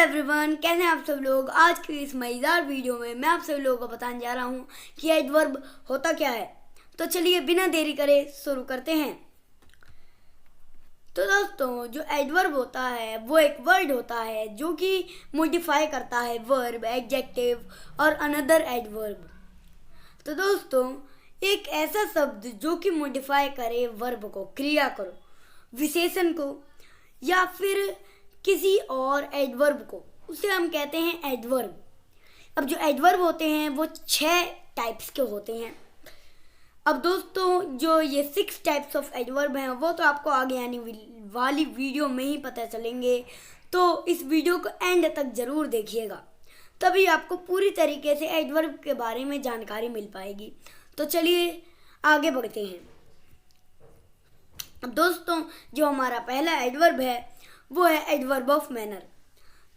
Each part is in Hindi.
एवरीवन, कैसे हैं आप सब लोग। आज की इस मज़ेदार वीडियो में मैं आप सब लोगों को बताने जा रहा हूँ कि एडवर्ब होता क्या है। तो चलिए बिना देरी करे शुरू करते हैं। तो दोस्तों, जो एडवर्ब होता है वो एक वर्ड होता है जो कि मॉडिफाई करता है वर्ब, एडजेक्टिव और अनदर एडवर्ब। तो दोस्तों, एक ऐसा शब्द जो कि मॉडिफाई करे वर्ब को, क्रिया को, विशेषण को या फिर किसी और एडवर्ब को, उसे हम कहते हैं एडवर्ब। अब जो एडवर्ब होते हैं वो 6 टाइप्स के होते हैं। अब दोस्तों, जो ये 6 टाइप्स ऑफ एडवर्ब हैं वो तो आपको आगे आने वाली वीडियो में ही पता चलेंगे। तो इस वीडियो को एंड तक ज़रूर देखिएगा, तभी आपको पूरी तरीके से एडवर्ब के बारे में जानकारी मिल पाएगी। तो चलिए आगे बढ़ते हैं। अब दोस्तों, जो हमारा पहला एडवर्ब है वो है एडवर्ब ऑफ मैनर।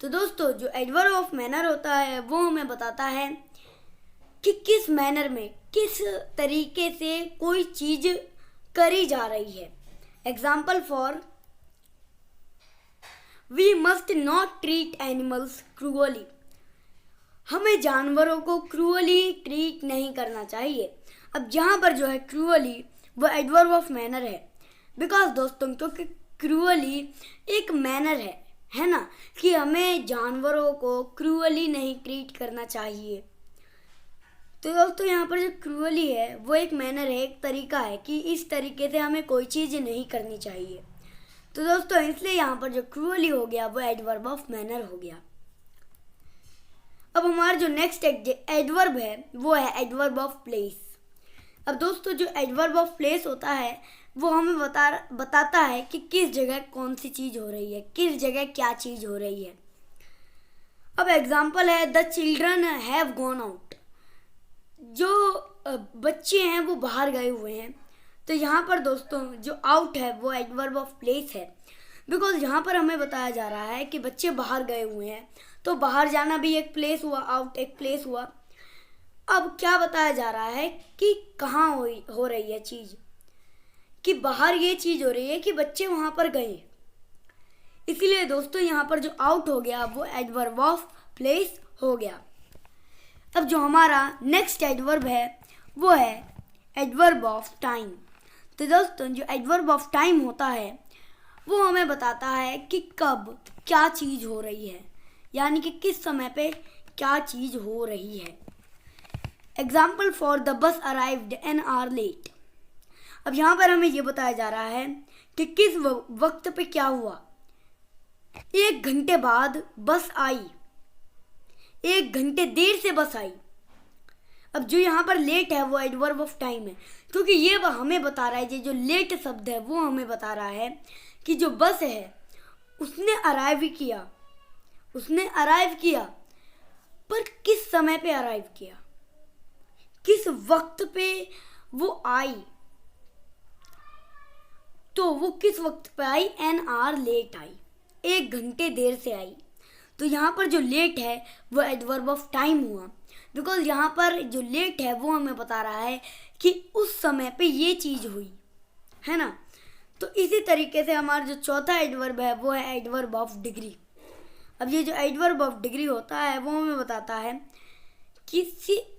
तो दोस्तों, जो एडवर्ब ऑफ मैनर होता है वो हमें बताता है कि किस मैनर में, किस तरीके से कोई चीज करी जा रही है। Example for, we must not treat animals cruelly. हमें जानवरों को क्रूअली ट्रीट नहीं करना चाहिए। अब यहाँ पर जो है क्रूअली वो एडवर्ब ऑफ मैनर है। बिकॉज दोस्तों, क्योंकि क्रूअली एक मैनर है ना, कि हमें जानवरों को क्रूअली नहीं ट्रीट करना चाहिए। तो दोस्तों, यहाँ पर जो क्रूअली है वो एक मैनर है, एक तरीका है कि इस तरीके से हमें कोई चीज़ नहीं करनी चाहिए। तो दोस्तों, इसलिए यहाँ पर जो क्रूअली हो गया वो एडवर्ब ऑफ मैनर हो गया। अब हमारा जो नेक्स्ट एडवर्ब है वो है एडवर्ब ऑफ प्लेस। अब दोस्तों, जो एडवर्ब ऑफ प्लेस होता है वो हमें बताता है कि किस जगह कौन सी चीज़ हो रही है, किस जगह क्या चीज़ हो रही है। अब एग्जाम्पल है, the children have gone out. जो बच्चे हैं वो बाहर गए हुए हैं। तो यहाँ पर दोस्तों, जो आउट है वो एडवर्ब ऑफ प्लेस है। बिकॉज यहाँ पर हमें बताया जा रहा है कि बच्चे बाहर गए हुए हैं, तो बाहर जाना भी एक प्लेस हुआ, आउट एक प्लेस हुआ। अब क्या बताया जा रहा है कि कहाँ हो रही है चीज़, कि बाहर ये चीज़ हो रही है कि बच्चे वहाँ पर गए। इसीलिए दोस्तों, यहाँ पर जो आउट हो गया वो एडवर्ब ऑफ प्लेस हो गया। अब जो हमारा नेक्स्ट एडवर्ब है वो है एडवर्ब ऑफ टाइम। तो दोस्तों, जो एडवर्ब ऑफ टाइम होता है वो हमें बताता है कि कब क्या चीज़ हो रही है, यानी कि किस समय पे क्या चीज़ हो रही है। Example for, the bus arrived an hour late. अब यहाँ पर हमें ये बताया जा रहा है कि किस वक्त पे क्या हुआ। 1 घंटे बाद बस आई, 1 घंटे देर से बस आई। अब जो यहाँ पर लेट है वो एडवर्ब ऑफ टाइम है, क्योंकि ये हमें बता रहा है, जो लेट शब्द है वो हमें बता रहा है कि जो बस है उसने अराइव किया, पर किस समय पे अराइव किया, किस वक्त पे वो आई। तो वो किस वक्त पे आई, एन आवर लेट आई, 1 घंटे देर से आई। तो यहाँ पर जो लेट है वो एडवर्ब ऑफ टाइम हुआ। बिकॉज यहाँ पर जो लेट है वो हमें बता रहा है कि उस समय पे ये चीज़ हुई है ना। तो इसी तरीके से हमारा जो चौथा एडवर्ब है वो है एडवर्ब ऑफ डिग्री। अब ये जो एडवर्ब ऑफ डिग्री होता है वो हमें बताता है कि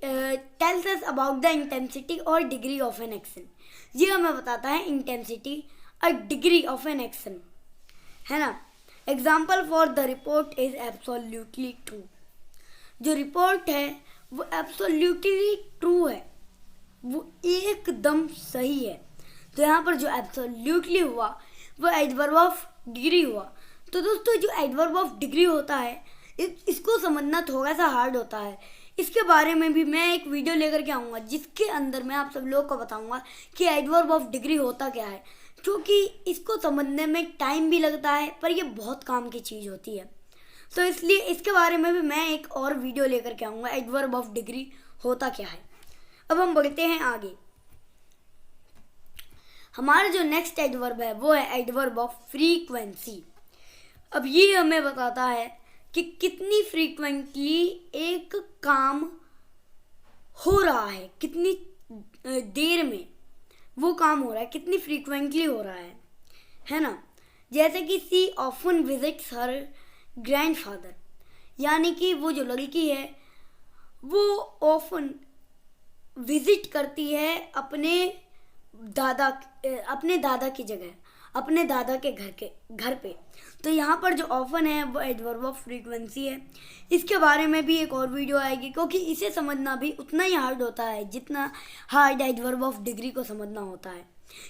tells us about the intensity और डिग्री ऑफ एन एक्शन। ये हमें बताता है इंटेंसिटी और डिग्री ऑफ एन एक्शन, है ना। Example for, the report is absolutely true. जो रिपोर्ट है वो एब्सोल्युटली ट्रू है, वो एकदम सही है। तो यहाँ पर जो एब्सोल्युटली हुआ वो एडवर्ब ऑफ डिग्री हुआ। तो दोस्तों, जो एडवर्ब ऑफ डिग्री होता है इसको समझना थोड़ा सा हार्ड होता है। इसके बारे में भी मैं एक वीडियो लेकर के आऊँगा जिसके अंदर मैं आप सब लोगों को बताऊँगा कि एडवर्ब ऑफ डिग्री होता क्या है, क्योंकि इसको समझने में टाइम भी लगता है पर ये बहुत काम की चीज़ होती है। तो इसलिए इसके बारे में भी मैं एक और वीडियो लेकर के आऊँगा, एडवर्ब ऑफ डिग्री होता क्या है। अब हम बढ़ते हैं आगे। हमारा जो नेक्स्ट एडवर्ब है वो है एडवर्ब ऑफ फ्रीक्वेंसी। अब ये हमें बताता है कि कितनी फ्रीक्वेंटली एक काम हो रहा है, कितनी देर में वो काम हो रहा है, कितनी फ्रीक्वेंटली हो रहा है ना। जैसे कि सी ऑफन विजिट्स हर ग्रैंडफादर। यानी कि वो जो लड़की है वो ऑफन विजिट करती है अपने दादा की जगह, अपने दादा के घर पे। तो यहाँ पर जो ऑफन है वो एडवर्ब ऑफ फ्रीक्वेंसी है। इसके बारे में भी एक और वीडियो आएगी, क्योंकि इसे समझना भी उतना ही हार्ड होता है जितना हार्ड एडवर्ब ऑफ डिग्री को समझना होता है।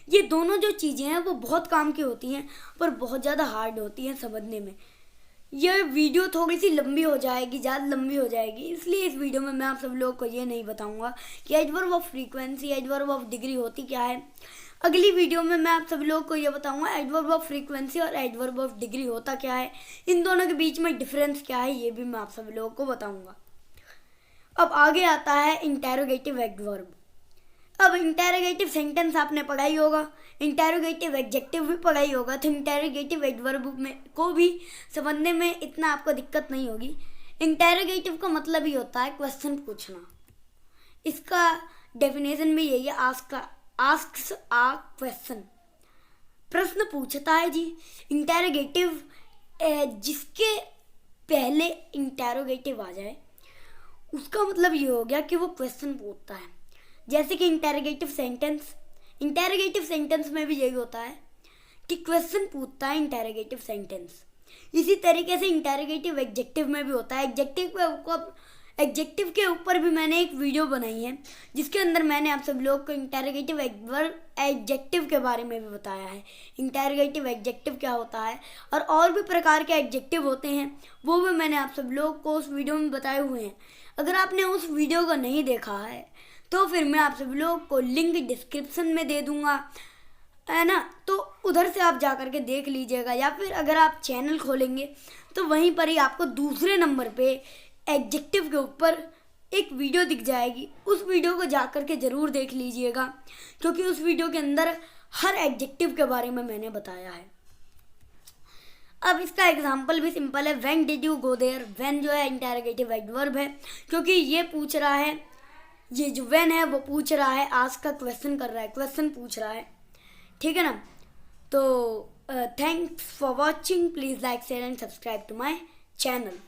ये दोनों जो चीज़ें हैं वो बहुत काम की होती हैं, पर बहुत ज़्यादा हार्ड होती हैं समझने में। यह वीडियो थोड़ी सी लंबी हो जाएगी, ज़्यादा लंबी हो जाएगी, इसलिए इस वीडियो में मैं आप सब लोगों को ये नहीं बताऊंगा कि adverb of frequency, adverb of degree होती क्या है। अगली वीडियो में मैं आप सभी लोगों को ये बताऊंगा एडवर्ब ऑफ फ्रीक्वेंसी और एडवर्ब ऑफ डिग्री होता क्या है, इन दोनों के बीच में डिफरेंस क्या है, ये भी मैं आप सभी लोगों को बताऊंगा। अब आगे आता है इंटेरोगेटिव एडवर्ब। अब इंटेरोगेटिव सेंटेंस आपने पढ़ा ही होगा, इंटेरोगेटिव एडजेक्टिव भी पढ़ा ही होगा, तो इंटेरोगेटिव एडवर्ब में को भी समझने में इतना आपको दिक्कत नहीं होगी। इंटेरोगेटिव का मतलब ही होता है क्वेश्चन पूछना। इसका डेफिनेशन भी यही है, आस्क्स आ क्वेश्चन, प्रश्न पूछता है जी। इंटेरोगेटिव जिसके पहले इंटेरोगेटिव आ जाए उसका मतलब ये हो गया कि वो क्वेश्चन पूछता है। जैसे कि इंटेरोगेटिव सेंटेंस में भी यही होता है कि क्वेश्चन पूछता है इंटेरोगेटिव सेंटेंस। इसी तरीके से इंटेरोगेटिव एडजेक्टिव में भी होता है। एडजेक्टिव के ऊपर भी मैंने एक वीडियो बनाई है जिसके अंदर मैंने आप सब लोग को इंटेरोगेटिव एडजेक्टिव के बारे में भी बताया है, इंटेरोगेटिव एडजेक्टिव क्या होता है, और भी प्रकार के एडजेक्टिव होते हैं, वो भी मैंने आप सब लोग को उस वीडियो में बताए हुए हैं। अगर आपने उस वीडियो को नहीं देखा है तो फिर मैं आप सभी लोग को लिंक डिस्क्रिप्शन में दे दूंगा, है ना, तो उधर से आप जा करके देख लीजिएगा। या फिर अगर आप चैनल खोलेंगे तो वहीं पर ही आपको दूसरे नंबर पे एडजेक्टिव के ऊपर एक वीडियो दिख जाएगी, उस वीडियो को जा करके ज़रूर देख लीजिएगा, क्योंकि उस वीडियो के अंदर हर एडजेक्टिव के बारे में मैंने बताया है। अब इसका एग्जाम्पल भी सिंपल है, when did you go there. When जो है इंटेरोगेटिव एडवर्ब है, क्योंकि ये पूछ रहा है, ये जो व्हेन है वो पूछ रहा है, आस्क का क्वेश्चन कर रहा है, क्वेश्चन पूछ रहा है, ठीक है ना। तो thanks for watching, please like share and subscribe to my channel.